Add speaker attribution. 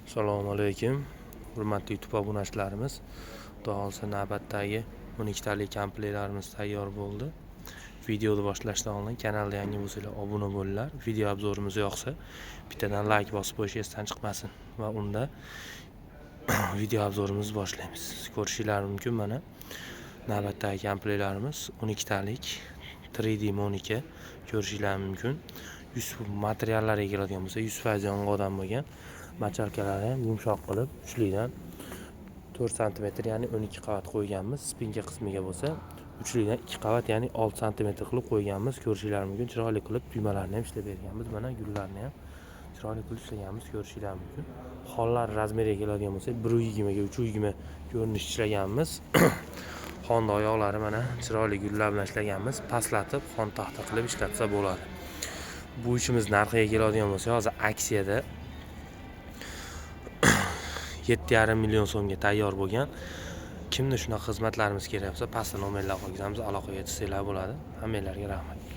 Speaker 1: Assalomu alaykum. Hurmatli YouTube obunachilarimiz. Xudo xolisa navbatdagi 12 talik komplektlarimiz tayyor bo'ldi. Videoni boshlashdan oldin kanalga yangi bo'lsanglar obuna bo'linglar. Video obzorimiz yoqsa bittadan like bosib qo'yish esdan chiqmasin va unda video obzorimizni boshlaymiz. Ko'rishingiz mumkin mana navbatdagi komplektlarimiz 12 talik 3D monika ko'rishingiz mumkin. 100 materiallarga keladigan bo'lsa 100% yong'oqdan bo'lgan. Machalkalari ham yumshoq qilib uchlidan 4 cm ya'ni 12 qavat qo'yganmiz. Spinka qismiga bo'lsa uchlidan 2 qavat ya'ni 6 cm qilib qo'yganmiz. Ko'rishingiz mumkin. Chiroyli qilib tugmalarni ham ishlab berganmiz. Mana gullarni ham chiroyli qilib ishlaganmiz. Ko'rishingiz mumkin. Xonlar razmeriga keladigan bo'lsa 120 ga 320 ko'rinish ishlaganmiz. Xonda oyoqlari mana chiroyli gullar bilan ishlaganmiz. Pastlatib xon taxta qilib ishlatsa bo'ladi. Bu ishimiz narxiga keladigan bo'lsa hozir aksiyada 7,5 million so'mga tayyor bo'lgan. Kimda shunaqa xizmatlarimiz kerak bo'lsa, pastda nomerlar qo'yganmiz, aloqaga tushsanglar bo'ladi. Hammanglarga rahmat.